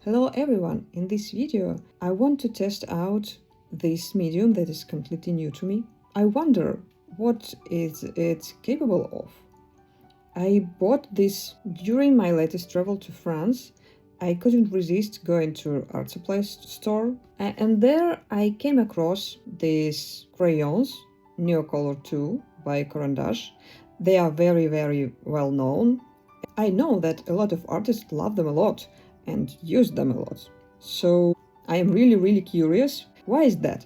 Hello everyone! In this video I want to test out this medium that is completely new to me. I wonder what is it capable of. I bought this during my latest travel to France. I couldn't resist going to art supply store and there I came across these crayons, Neocolor II by Caran. They are very well known. I know that a lot of artists love them a lot and use them a lot. So I am really curious. Why is that?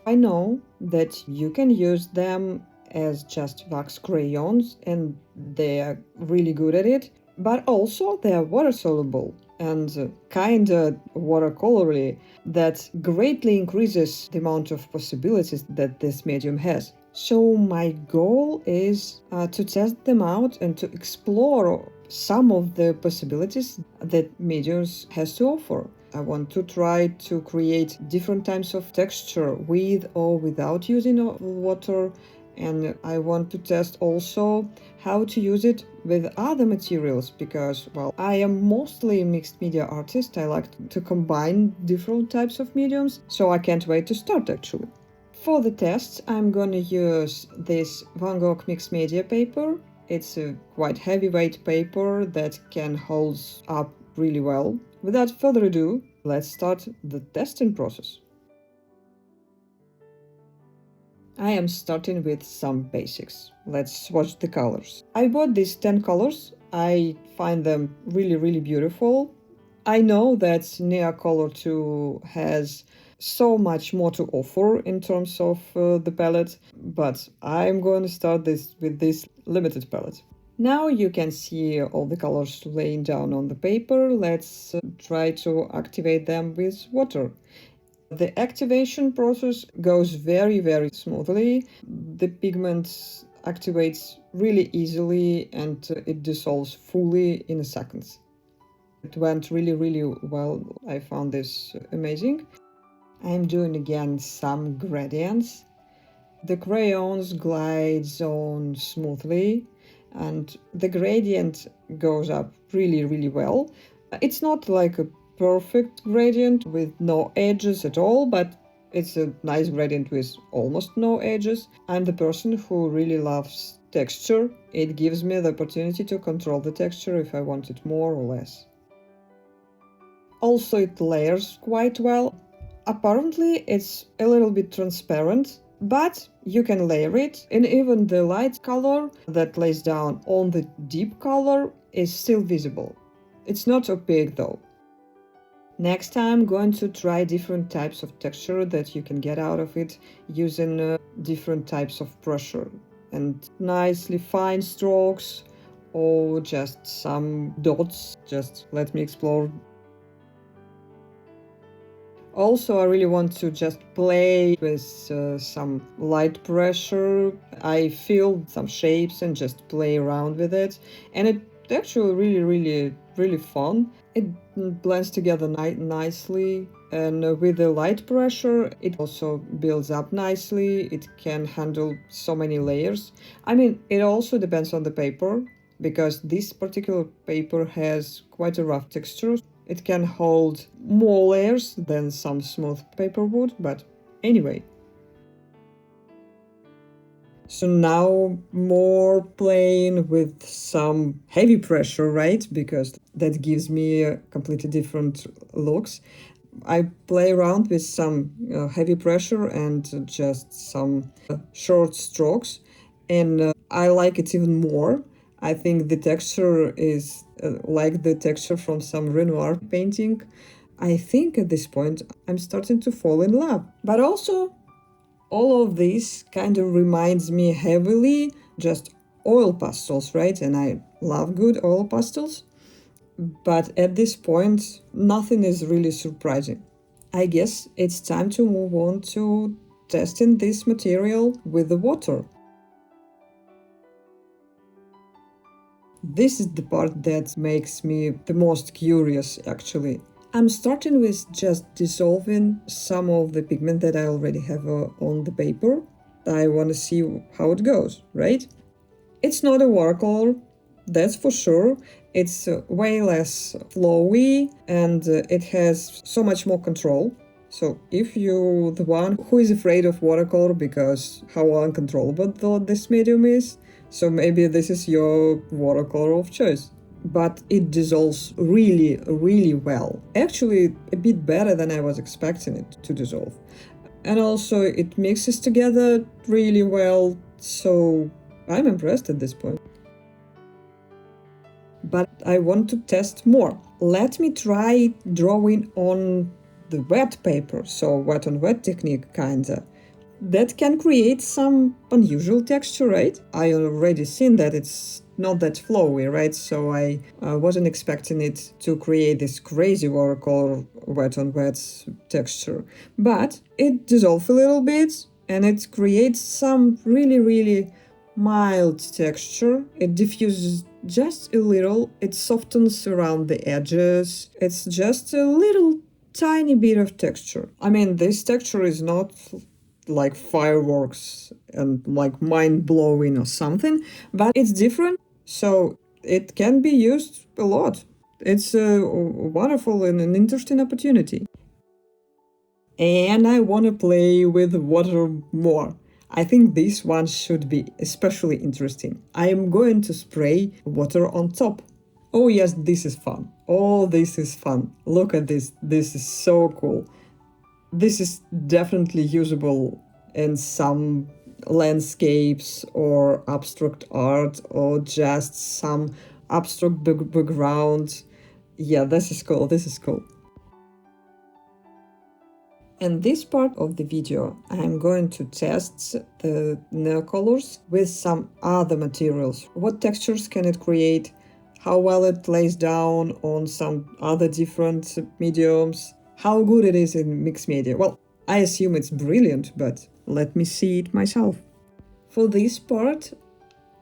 I know that you can use them as just wax crayons and they are really good at it, but also they are water soluble and kinda watercolory that greatly increases the amount of possibilities that this medium has. So my goal is to test them out and to explore some of the possibilities that mediums has to offer. I want to try to create different types of texture with or without using water, and I want to test also how to use it with other materials because, well, I am mostly a mixed media artist. I like to combine different types of mediums, so I can't wait to start actually. For the tests, I'm gonna use this Van Gogh mixed media paper. It's a quite heavyweight paper that can hold up really well. Without further ado, let's start the testing process. I am starting with some basics. Let's swatch the colors. I bought these 10 colors. I find them really beautiful. I know that Neocolor II has so much more to offer in terms of the palette, but I'm going to start with this limited palette. Now you can see all the colors laying down on the paper. Let's try to activate them with water. The activation process goes very smoothly. The pigment activates really easily and it dissolves fully in seconds. It went really well. I found this amazing. I'm doing again some gradients. The crayons glides on smoothly and the gradient goes up really well. It's not like a perfect gradient with no edges at all, but it's a nice gradient with almost no edges. I'm the person who really loves texture. It gives me the opportunity to control the texture if I want it more or less. Also, it layers quite well. Apparently, it's a little bit transparent, but you can layer it, and even the light color that lays down on the deep color is still visible. It's not opaque though. Next, I'm going to try different types of texture that you can get out of it using different types of pressure and nicely fine strokes or just some dots. Just let me explore. Also, I really want to just play with some light pressure. I feel some shapes and just play around with it. And it's actually really fun. It blends together nicely. And with the light pressure, it also builds up nicely. It can handle so many layers. I mean, it also depends on the paper, because this particular paper has quite a rough texture. It can hold more layers than some smooth paper would, but anyway. So now more playing with some heavy pressure, right? Because that gives me a completely different looks. I play around with some heavy pressure and just some short strokes, and I like it even more. I think the texture is like the texture from some Renoir painting. I think at this point I'm starting to fall in love. But also, all of this kind of reminds me heavily just oil pastels, right? And I love good oil pastels. But at this point, nothing is really surprising. I guess it's time to move on to testing this material with the water. This is the part that makes me the most curious, actually. I'm starting with just dissolving some of the pigment that I already have on the paper. I want to see how it goes, right? It's not a watercolor, that's for sure. It's way less flowy, and it has so much more control. So if you're the one who is afraid of watercolor because how uncontrollable this medium is, so maybe this is your watercolor of choice. But it dissolves really, really well. Actually, a bit better than I was expecting it to dissolve. And also it mixes together really well, so I'm impressed at this point. But I want to test more. Let me try drawing on the wet paper, so wet on wet technique kinda. That can create some unusual texture, right? I already seen that it's not that flowy, right? So I wasn't expecting it to create this crazy watercolor wet on wet texture. But it dissolves a little bit and it creates some really, really mild texture. It diffuses just a little, it softens around the edges. It's just a little tiny bit of texture. I mean, this texture is not like fireworks and like mind-blowing or something, but it's different, so it can be used a lot. It's a wonderful and an interesting opportunity. And I want to play with water more. I think this one should be especially interesting. I am going to spray water on top. Oh yes, this is fun. Oh, this is fun. Look at this. This is so cool. This is definitely usable in some landscapes or abstract art or just some abstract background. Yeah, this is cool. This is cool. In this part of the video, I'm going to test the Neocolors with some other materials. What textures can it create? How well it lays down on some other different mediums? How good it is in mixed media? Well, I assume it's brilliant, but let me see it myself. For this part,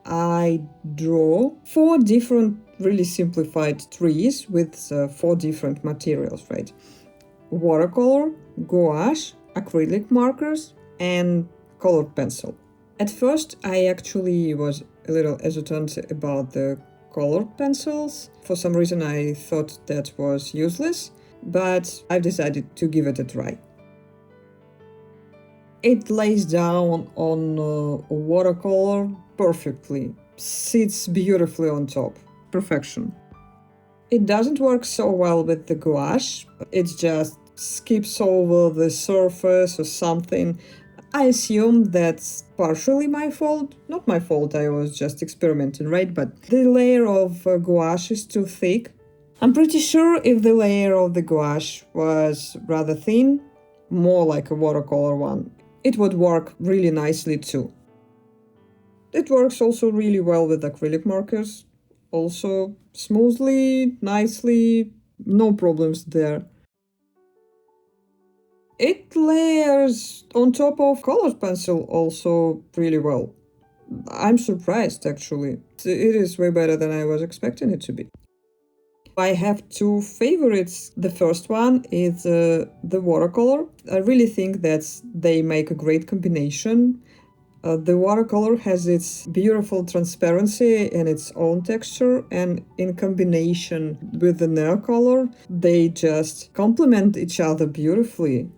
I draw 4 different really simplified trees with 4 different materials, right? Watercolor, gouache, acrylic markers, and colored pencil. At first, I actually was a little hesitant about the colored pencils. For some reason, I thought that was useless, but I've decided to give it a try. It lays down on watercolor perfectly, sits beautifully on top. Perfection. It doesn't work so well with the gouache, it just skips over the surface or something. I assume that's partially my fault. Not my fault, I was just experimenting, right? But the layer of gouache is too thick. I'm pretty sure if the layer of the gouache was rather thin, more like a watercolor one, it would work really nicely too. It works also really well with acrylic markers. Also smoothly, nicely, no problems there. It layers on top of colored pencil also really well. I'm surprised actually. It is way better than I was expecting it to be. I have 2 favorites. The first one is the watercolor. I really think that they make a great combination. The watercolor has its beautiful transparency and its own texture, and in combination with the Neocolor, they just complement each other beautifully.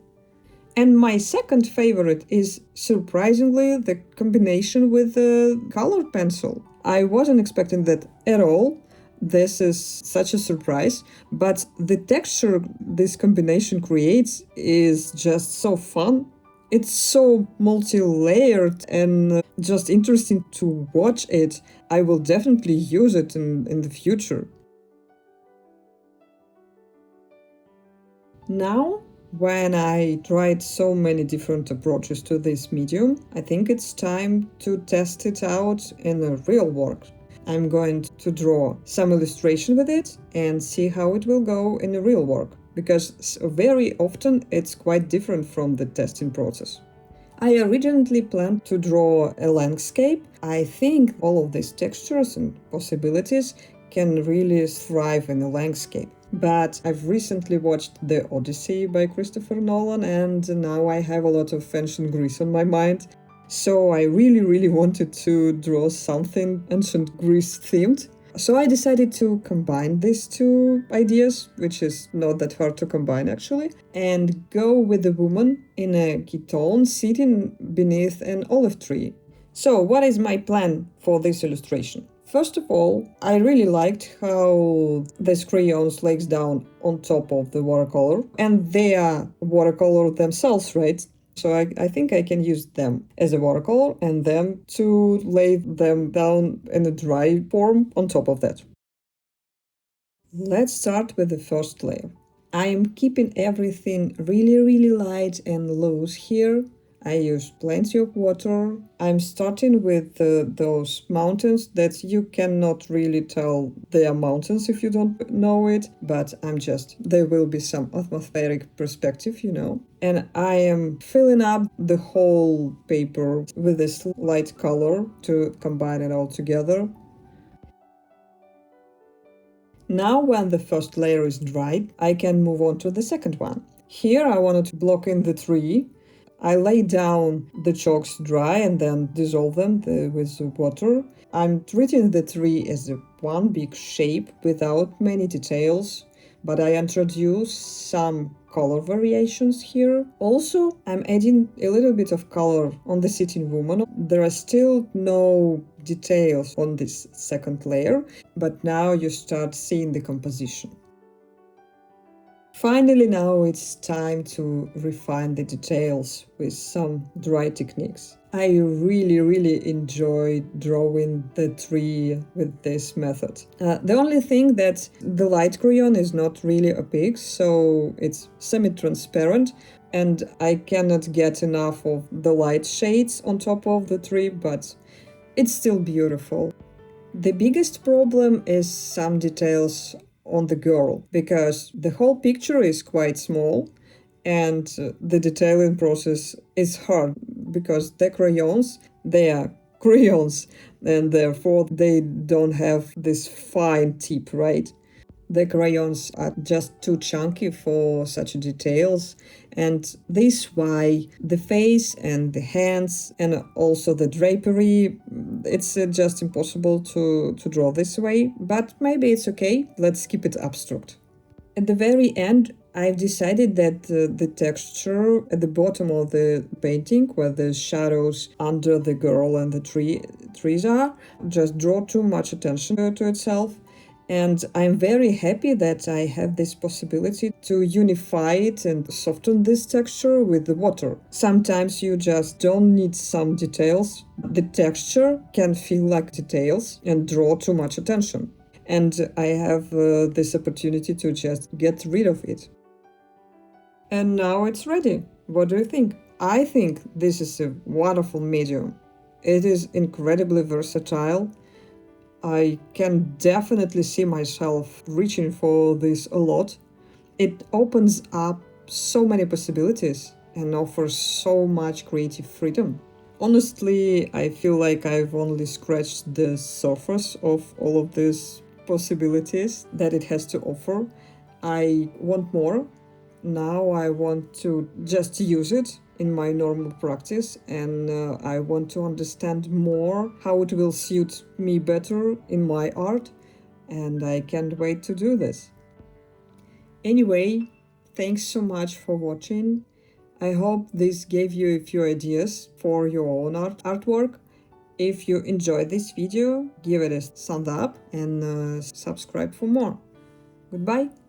And my second favorite is, surprisingly, the combination with the colored pencil. I wasn't expecting that at all. This is such a surprise, but the texture this combination creates is just so fun. It's so multi-layered and just interesting to watch it. I will definitely use it in the future. Now, when I tried so many different approaches to this medium, I think it's time to test it out in the real work. I'm going to draw some illustration with it and see how it will go in the real work, because very often it's quite different from the testing process. I originally planned to draw a landscape. I think all of these textures and possibilities can really thrive in a landscape. But I've recently watched The Odyssey by Christopher Nolan, and now I have a lot of ancient Greece on my mind. So I really wanted to draw something ancient Greece themed. So I decided to combine these two ideas, which is not that hard to combine actually, and go with the woman in a ketone sitting beneath an olive tree. So what is my plan for this illustration? First of all, I really liked how these crayons lays down on top of the watercolor, and they are watercolor themselves, right? So I think I can use them as a watercolor and then to lay them down in a dry form on top of that. Let's start with the first layer. I am keeping everything really light and loose here. I use plenty of water. I'm starting with those mountains that you cannot really tell they are mountains if you don't know it, but there will be some atmospheric perspective, you know. And I am filling up the whole paper with this light color to combine it all together. Now when the first layer is dried, I can move on to the second one. Here I wanted to block in the tree. I lay down the chalks dry and then dissolve them with the water. I'm treating the tree as one big shape without many details, but I introduce some color variations here. Also, I'm adding a little bit of color on the sitting woman. There are still no details on this second layer, but now you start seeing the composition. Finally, now it's time to refine the details with some dry techniques. I really enjoy drawing the tree with this method. The only thing that the light crayon is not really opaque, so it's semi-transparent, and I cannot get enough of the light shades on top of the tree, but it's still beautiful. The biggest problem is some details on the girl, because the whole picture is quite small and the detailing process is hard because the crayons, they are crayons and therefore they don't have this fine tip, right? The crayons are just too chunky for such details, and this why the face and the hands and also the drapery, it's just impossible to draw this way, but maybe it's okay, let's keep it abstract. At the very end, I've decided that the texture at the bottom of the painting, where the shadows under the girl and the trees are, just draw too much attention to itself. And I'm very happy that I have this possibility to unify it and soften this texture with the water. Sometimes you just don't need some details. The texture can feel like details and draw too much attention. And I have this opportunity to just get rid of it. And now it's ready. What do you think? I think this is a wonderful medium. It is incredibly versatile. I can definitely see myself reaching for this a lot. It opens up so many possibilities and offers so much creative freedom. Honestly, I feel like I've only scratched the surface of all of these possibilities that it has to offer. I want more. Now I want to just use it in my normal practice, and I want to understand more how it will suit me better in my art, and I can't wait to do this. Anyway, thanks so much for watching. I hope this gave you a few ideas for your own artwork. If you enjoyed this video, give it a thumbs up and subscribe for more. Goodbye!